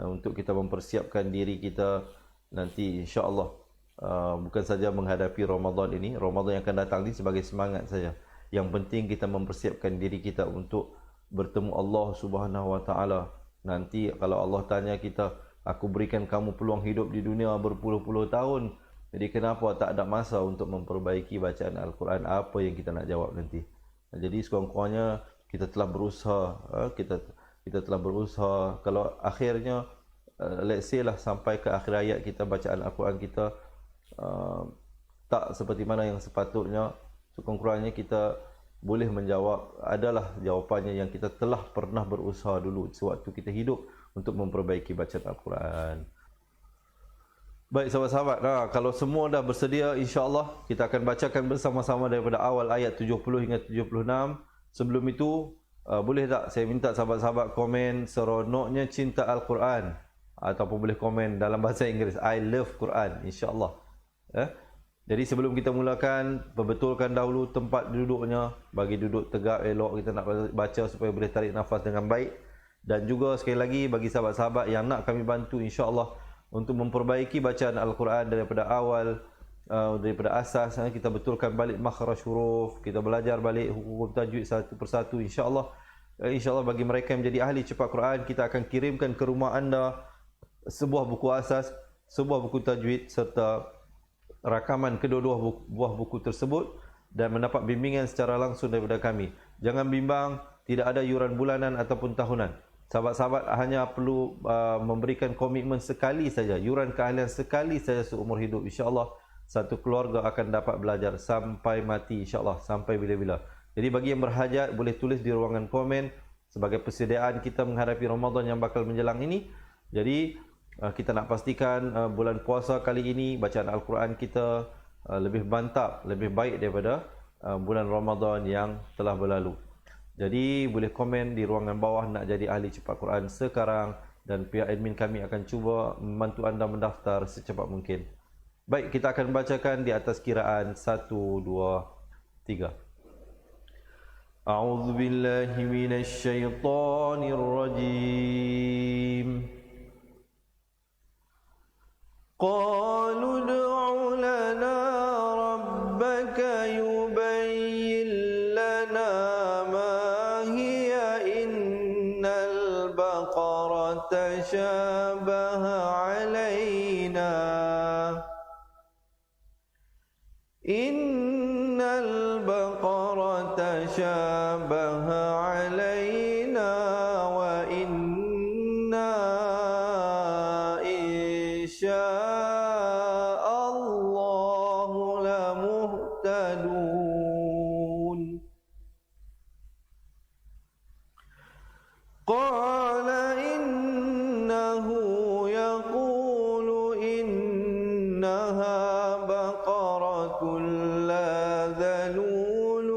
S3: untuk kita mempersiapkan diri kita nanti insya-Allah, bukan saja menghadapi Ramadan ini, Ramadan yang akan datang ini sebagai semangat saja. Yang penting kita mempersiapkan diri kita untuk bertemu Allah Subhanahu wa taala. Nanti kalau Allah tanya kita, aku berikan kamu peluang hidup di dunia berpuluh-puluh tahun, jadi kenapa tak ada masa untuk memperbaiki bacaan Al-Quran? Apa yang kita nak jawab nanti? Jadi sekurang-kurangnya kita telah berusaha, kita telah berusaha. Kalau akhirnya let's say lah sampai ke akhir ayat kita bacaan Al-Quran kita tak seperti mana yang sepatutnya, sekurang-kurangnya kita boleh menjawab, adalah jawapannya yang kita telah pernah berusaha dulu sewaktu kita hidup untuk memperbaiki bacaan Al-Quran. Baik sahabat-sahabat, kalau semua dah bersedia, insya-Allah kita akan bacakan bersama-sama daripada awal ayat 70 hingga 76. Sebelum itu, boleh tak saya minta sahabat-sahabat komen seronoknya cinta Al-Quran, ataupun boleh komen dalam bahasa Inggeris I love Quran, insya-Allah. Jadi sebelum kita mulakan, perbetulkan dahulu tempat duduknya, bagi duduk tegak elok, kita nak baca supaya boleh tarik nafas dengan baik. Dan juga sekali lagi bagi sahabat-sahabat yang nak kami bantu insya-Allah untuk memperbaiki bacaan Al-Quran daripada awal, daripada asas, kita betulkan balik makhraj huruf, kita belajar balik hukum tajwid satu persatu insya-Allah. Insya-Allah bagi mereka yang menjadi ahli cepat Quran, kita akan kirimkan ke rumah anda sebuah buku asas, sebuah buku tajwid serta rakaman kedua-dua buah buku tersebut dan mendapat bimbingan secara langsung daripada kami. Jangan bimbang, tidak ada yuran bulanan ataupun tahunan. Sahabat-sahabat hanya perlu memberikan komitmen sekali saja, yuran keahlian sekali saja seumur hidup. InsyaAllah satu keluarga akan dapat belajar sampai mati, insyaAllah, sampai bila-bila. Jadi bagi yang berhajat boleh tulis di ruangan komen sebagai persediaan kita menghadapi Ramadan yang bakal menjelang ini. Jadi kita nak pastikan bulan puasa kali ini bacaan Al-Quran kita lebih mantap, lebih baik daripada bulan Ramadan yang telah berlalu. Jadi boleh komen di ruangan bawah nak jadi ahli cepat Quran sekarang, dan pihak admin kami akan cuba membantu anda mendaftar secepat mungkin. Baik, kita akan bacakan di atas kiraan 1, 2, 3. A'udzu billahi minasy syaithanir rajim. قالوا ادع لنا ربك يبين لنا ما هي إن البقرة تشابه علينا إن البقرة تشابه علينا وإنا إن شاء إنه يقول إنها بقرة لا ذلول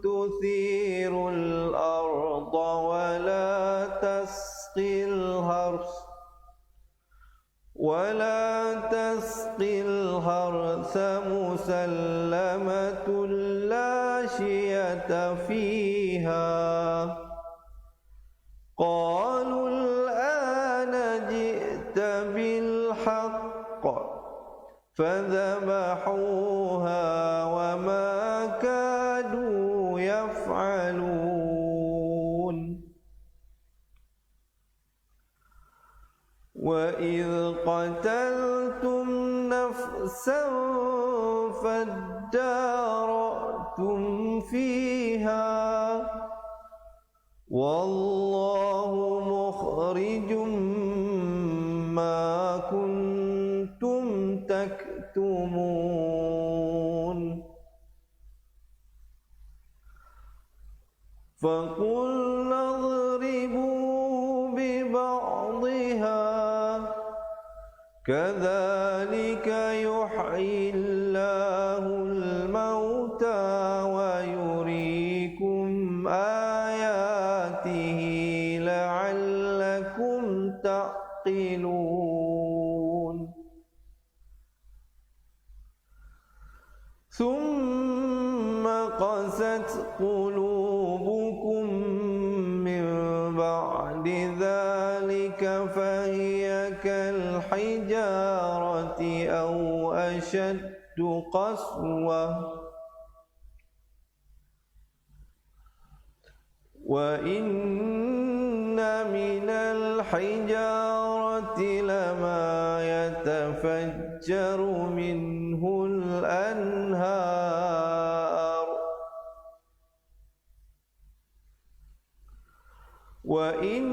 S3: تثير الأرض ولا تسقي الحرث مسلمة لا شية فيها قالوا الآن جئت بالحق فذبحوها وما كادوا يفعلون وإذ قتلتم نفسا فادارأتم فيها والله مخرج ما كنتم تكتمون فقلنا اضربوا ببعضها كذلك يحيي الله الموتى ويريكم آياته لعلكم تعقلون ثم قست قلوبكم من بعد ذلك فهي كالحجارة أو أشد قسوة وإن من الحجارة لما يتفجر منه الأنهار وإن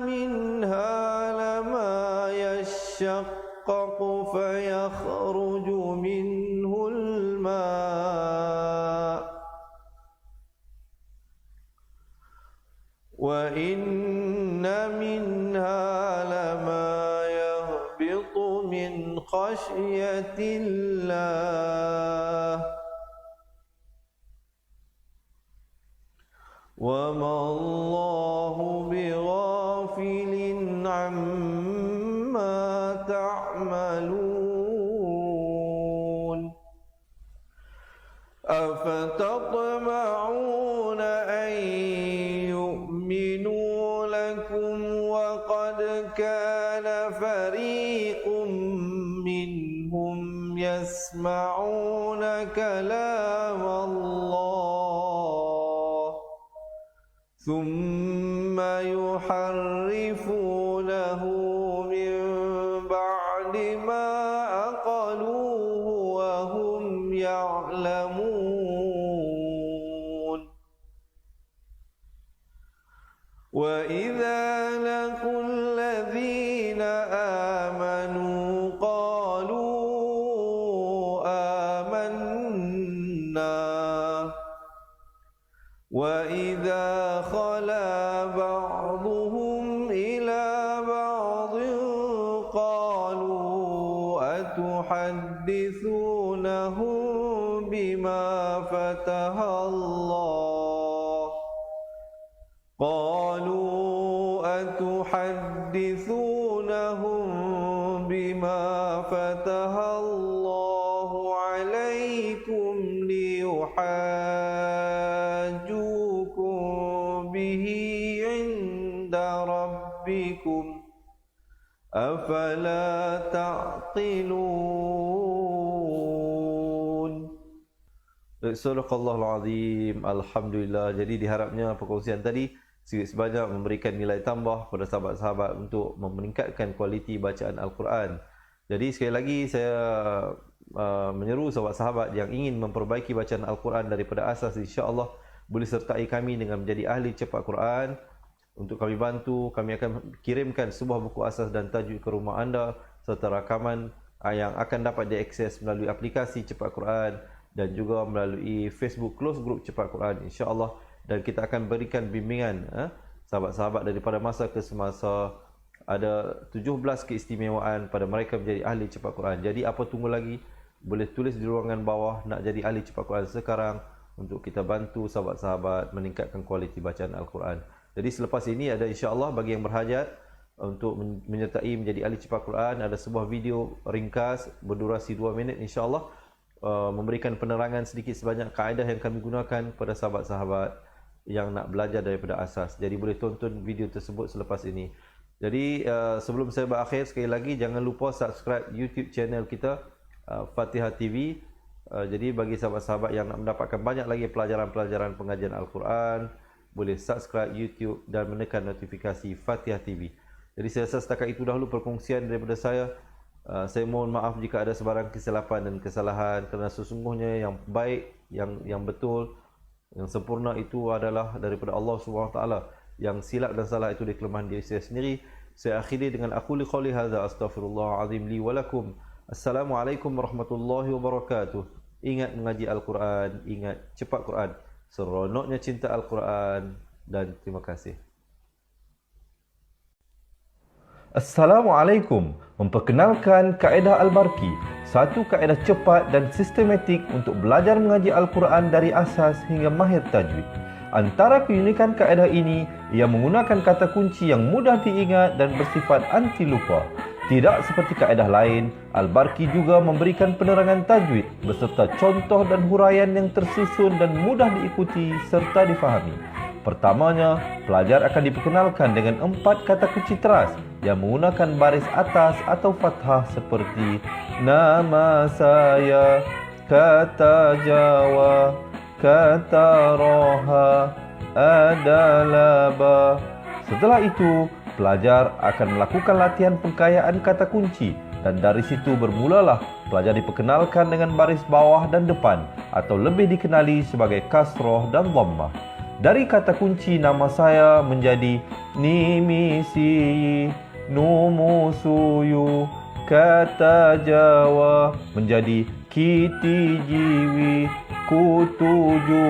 S3: منها لما يشقق فيخرج منه الماء وإن منها لما يهبط من خشية الله وما الله بغافل عما تعملون أفتطمعون أن يؤمنوا لكم وقد كان فريق منهم يسمعون كلام الله ثم يحرفونه من بعد ما عقلوه وهم يعلمون وإذا لقوا الذين آمنوا قالوا آمنا وإذا خلا بعضهم إلى بعض قالوا أتحدثونهم بما فتح الله عليكم ليحاجوكم به عند ربكم أفلا تعقلون. Sadaqallahul Azim. Alhamdulillah. Jadi diharapnya perkongsian tadi sedikit sebanyak memberikan nilai tambah kepada sahabat-sahabat untuk meningkatkan kualiti bacaan Al-Quran. Jadi sekali lagi saya menyeru sahabat-sahabat yang ingin memperbaiki bacaan Al-Quran daripada asas, insya-Allah boleh sertai kami dengan menjadi ahli cepat Quran. Untuk kami bantu, kami akan kirimkan sebuah buku asas dan tajwid ke rumah anda serta rakaman yang akan dapat diakses melalui aplikasi cepat Quran dan juga melalui Facebook Close Group cepat Quran, insya-Allah. Dan kita akan berikan bimbingan sahabat-sahabat daripada masa ke semasa ada 17 keistimewaan pada mereka menjadi ahli cepat Quran. Jadi apa tunggu lagi? Boleh tulis di ruangan bawah nak jadi ahli cepat Quran sekarang untuk kita bantu sahabat-sahabat meningkatkan kualiti bacaan Al-Quran. Jadi selepas ini ada insya-Allah bagi yang berhajat untuk menyertai menjadi ahli cepat Quran, ada sebuah video ringkas berdurasi 2 minit insya-Allah memberikan penerangan sedikit sebanyak kaedah yang kami gunakan pada sahabat-sahabat yang nak belajar daripada asas. Jadi boleh tonton video tersebut selepas ini. Jadi sebelum saya berakhir, sekali lagi jangan lupa subscribe YouTube channel kita Fatihah TV. Jadi bagi sahabat-sahabat yang nak mendapatkan banyak lagi pelajaran-pelajaran pengajian Al-Quran, boleh subscribe YouTube dan menekan notifikasi Fatihah TV. Jadi saya rasa setakat itu dahulu perkongsian daripada saya. Saya mohon maaf jika ada sebarang kesilapan dan kesalahan, kerana sesungguhnya yang baik, yang betul, yang sempurna itu adalah daripada Allah SWT. Yang silap dan salah itu di kelemahan diri saya sendiri. Saya akhiri dengan aquli qouli hadza astaghfirullahalazim li wa lakum. Assalamualaikum warahmatullahi wabarakatuh. Ingat mengaji Al-Quran, ingat cepat Quran. Seronoknya cinta Al-Quran, dan terima kasih. Assalamualaikum. Memperkenalkan kaedah Al-Barki, satu kaedah cepat dan sistematik untuk belajar mengaji Al-Quran dari asas hingga mahir tajwid. Antara keunikan kaedah ini, ia menggunakan kata kunci yang mudah diingat dan bersifat anti lupa. Tidak seperti kaedah lain, Al-Barki juga memberikan penerangan tajwid beserta contoh dan huraian yang tersusun dan mudah diikuti serta difahami. Pertamanya, pelajar akan diperkenalkan dengan 4 kata kunci teras yang menggunakan baris atas atau fathah seperti nama saya, kata Jawa, kata roha, adalah ba. Setelah itu, pelajar akan melakukan latihan pengkayaan kata kunci dan dari situ bermulalah pelajar diperkenalkan dengan baris bawah dan depan atau lebih dikenali sebagai kasroh dan dhammah. Dari kata kunci nama saya menjadi nimisi, numusuyu, kata Jawa menjadi kiti jiwi, kutuju.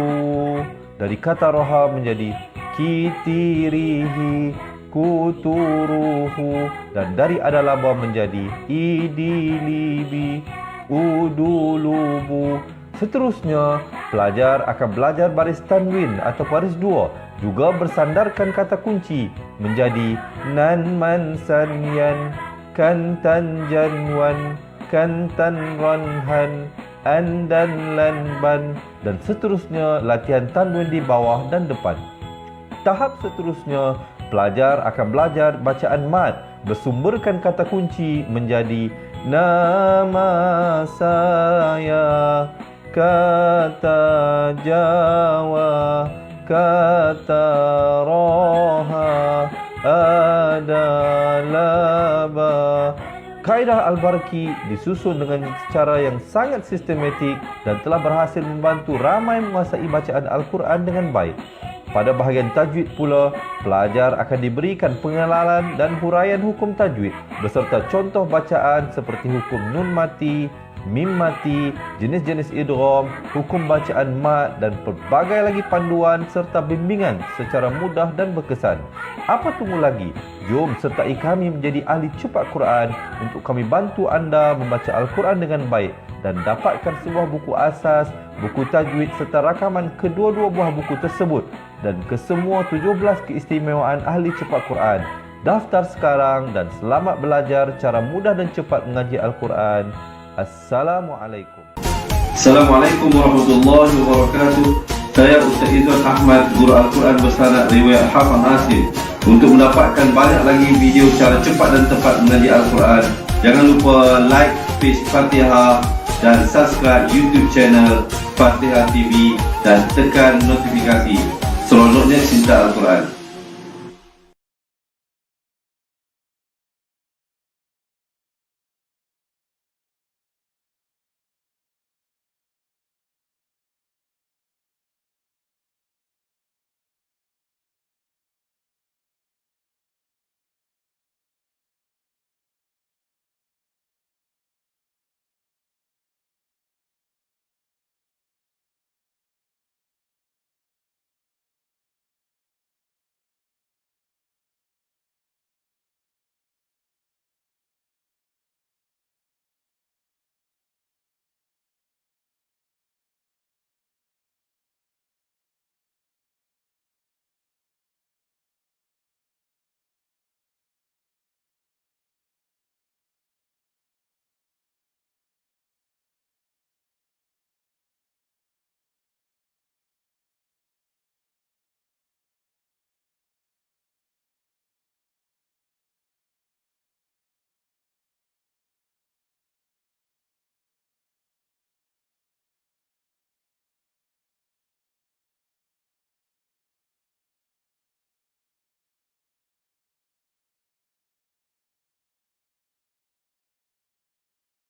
S3: Dari kata roha menjadi kitirihi, kuturuhu. Dan dari adalaba menjadi idilibi, udulubu. Seterusnya, pelajar akan belajar baris tanwin atau baris dua, juga bersandarkan kata kunci menjadi nan man sanyan, kantan janwan, kantan ranhan, andan lanban, dan seterusnya latihan tanwin di bawah dan depan. Tahap seterusnya, pelajar akan belajar bacaan mad bersumberkan kata kunci menjadi nama saya, kata Jawa, kata roha, adalah ba. Kaedah Al-Barki disusun dengan cara yang sangat sistematik dan telah berhasil membantu ramai menguasai bacaan Al-Quran dengan baik. Pada bahagian tajwid pula, pelajar akan diberikan pengenalan dan huraian hukum tajwid beserta contoh bacaan seperti hukum nun mati, mim mati, jenis-jenis idgham, hukum bacaan mat dan pelbagai lagi panduan serta bimbingan secara mudah dan berkesan. Apa tunggu lagi? Jom sertai kami menjadi ahli cepat Quran untuk kami bantu anda membaca Al-Quran dengan baik dan dapatkan sebuah buku asas, buku tajwid serta rakaman kedua-dua buah buku tersebut dan kesemua 17 keistimewaan ahli cepat Quran. Daftar sekarang dan selamat belajar cara mudah dan cepat mengaji Al-Quran. Assalamualaikum.
S2: Assalamualaikum warahmatullahi wabarakatuh. Saya Ustaz Izzuan Ahmad, guru Al-Quran bersanad riwayat Hafaz Asim. Untuk mendapatkan banyak lagi video cara cepat dan tepat mengaji Al-Quran, jangan lupa like page Fatihah dan subscribe YouTube channel Fatihah TV dan tekan notifikasi. Seronoknya cinta Al-Quran.